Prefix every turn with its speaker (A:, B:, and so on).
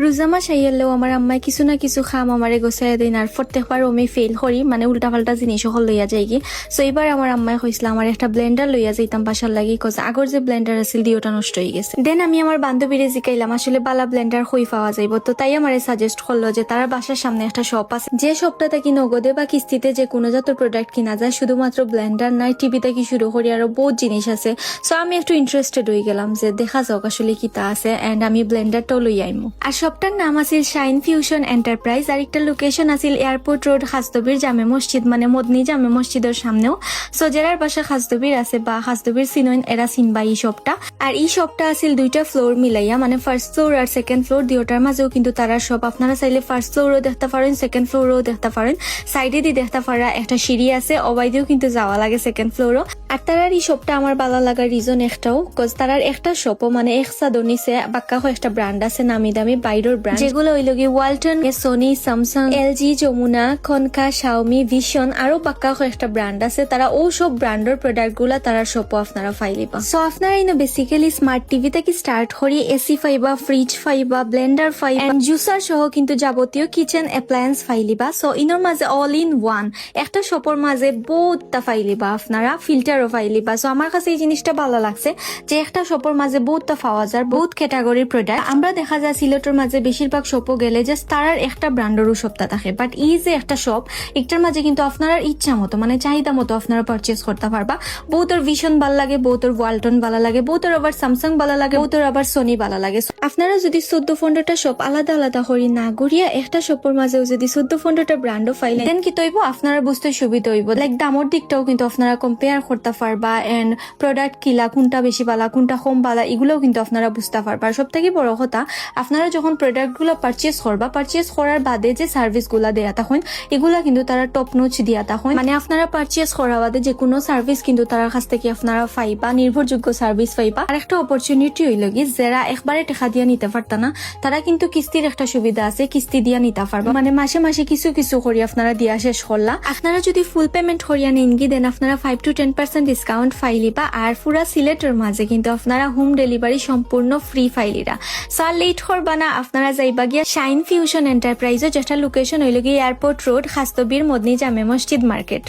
A: রোজা মাস আইয়ালেও আমার আম্মাই কিছু না কিছু খাম আমারে গোছাই দিন আর প্রত্যেকবার আমি ফেল করি মানে উল্টা পাল্টা জিনিস সকল লইয়া যাই কি। সো এবার আমার আম্মাই কইছিল আমার একটা ব্লেন্ডার লইয়া যাইতাম বাসার লাগি, কজ আগর যে ব্লেন্ডার আছিল দিওটা নষ্ট হয়ে গেছে। দেন আমি আমার বান্ধবীরে জিকাইলাম আসলে বালা ব্লেন্ডার কই পাওয়া যাইব, তো তাই আমারে সাজেস্ট করলো যে তার বাসার সামনে একটা শপ আছে, যে শপটা থাকি নগদে বা কিস্তিতে যে কোনো জাতের প্রোডাক্ট কিনা যায়, শুধুমাত্র ব্লেন্ডার নাই টিভি থেকে শুরু করি আরো বহুত জিনিস আছে। সো আমি একটু ইন্টারেস্টেড হয়ে গেলাম যে দেখা যাক আসলে কিতা আছে, এন্ড আমি ব্লেন্ডারটাও লই আইমু। আর শপটার নাম আছিল শাইন ফিউশন এন্টারপ্রাইজ, আর একটা লোকেশন আছিল এয়ারপোর্ট রোড খাস্তবির জামে মসজিদ মানে মদনী জামে মসজিদের সামনেও। সো যারার বাসা খাস্তবির আছে বা খাস্তবির চিনইন এরা চিনবা এই শপটা। আর এই শপটা আছিল দুইটা ফ্লোর মিলাইয়া, মানে ফার্স্ট ফ্লোর আর সেকেন্ড ফ্লোর দুইটার মাঝেও কিন্তু তারা সব আপনারা চাইলে ফার্স্ট ফ্লোরও দেখতে পারেন, সেকেন্ড ফ্লোরও দেখতে পারেন, সাইডে দিয়ে দেখতে পারা একটা সিঁড়ি আছে, অবাইদেও কিন্তু যাওয়া লাগে সেকেন্ড ফ্লোরও। আর তারার এই শপটা আমার ভালো লাগার রিজন একটাও, কজ তারার একটা শপও মানে এক সাদর নিচে বাক্কা একটা ব্র্যান্ড আছে নামি দামি বাইরের ব্র্যান্ড, যেগুলো হইল গিয়ে Walton, Sony, Samsung, LG, Jamuna, খনকা, শাওমি, ভিশন আরো বাক্কা একটা ব্র্যান্ড আছে। তারা ও সব ব্র্যান্ডের প্রোডাক্ট গুলা তারা শপও আপনারা ফাইলিবা। সো আপনারা ইনো বেসিক্যালি স্মার্ট টিভি থেকে স্টার্ট করি এসি ফাইবা, ফ্রিজ ফাইবা, ব্লেন্ডার ফাইবা এন্ড জুসার সহ কিন্তু যাবতীয় কিচেন অ্যাপ্লায়েন্স ফাইলিবা। সো ইনোর মাঝে অল ইন ওয়ান একটা শপের মাঝে বহুতটা ফাইলিবা, আপনারা ফিল্টারও ফাইলিবা। সো আমার কাছে এই জিনিসটা ভালো লাগছে যে একটা শপের মাঝে বহুতটা পাওয়া যায়, বহুত ক্যাটাগরির প্রোডাক্ট। আমরা দেখা যায় সিলেটের মাঝে বেশিরভাগ শপও গেলে যে তারার একটা ব্র্যান্ডেরও শপটা থাকে, বাট এই যে একটা শপ একটার মাঝে কিন্তু আপনার ইচ্ছা মতো মানে চাহিদা মতো আপনারা পারচেস করতে পারবা। বহুতর ভিশন ভালো লাগে, বহুতর ওয়ালটন ভালো লাগে, বহুতর আবার স্যামসাং ভালো লাগে, বহুতর আবার সোনি ভালো লাগে। আপনারা যদি 14-15টা শপ আলাদা আলাদা করি না ঘুরিয়া একটা শপের মাঝেও যদি 14-15টা ব্র্যান্ডও ফাইলে দেন কি তৈব আপনারা বুঝতে সুবিধা হইব। লাইক দামর দিকটাও কিন্তু আপনারা কম্পেয়ার করতে পারবা এন্ড প্রোডাক্ট কিলা কোনটা বেশি বালা কোনটা কম বালা এগুলোও কিন্তু আপনারা বুঝতে পারবা। আর সব থেকে বড় কথা আপনারা যখন প্রোডাক্ট গুলো পারচেস করবা, পারচেস করার বাদে যে সার্ভিস গুলা দেয়া তখন এগুলা কিন্তু তারা টপ নোচ দিয়া তখন মানে আপনারা পারচেস করার বাদে যে কোনো সার্ভিস কিন্তু তার কাছ থেকে আপনারা পাইবা, নির্ভরযোগ্য সার্ভিস পাইবা। আর একটা অপরচুনিটি হইল কি যারা একবারে টাকা দিয়া নিতে পারতা না তারা কিন্তু কিস্তির একটা সুবিধা আছে, কিস্তি দিয়া নিতে পারবা, মানে মাসে মাসে কিছু কিছু করে আপনারা দিয়া শেষ করলা। আপনারা যদি ফুল পেমেন্ট করিয়া নেন কি দেন আপনারা 5 to 10% ডিসকাউন্ট ফাইলিবা। আর পুরা সিলেটের মাঝে কিন্তু আপনারা হোম ডেলিভারি সম্পূর্ণ ফ্রি ফাইলিরা। সার লেট করবা না, আপনারা যাইবা গিয়া শাইন ফিউশন এন্টারপ্রাইজও, যেটা লোকেশন হইল গিয়ে এয়ারপোর্ট রোড খাস্তবির মদনী জামে মসজিদ মার্কেট।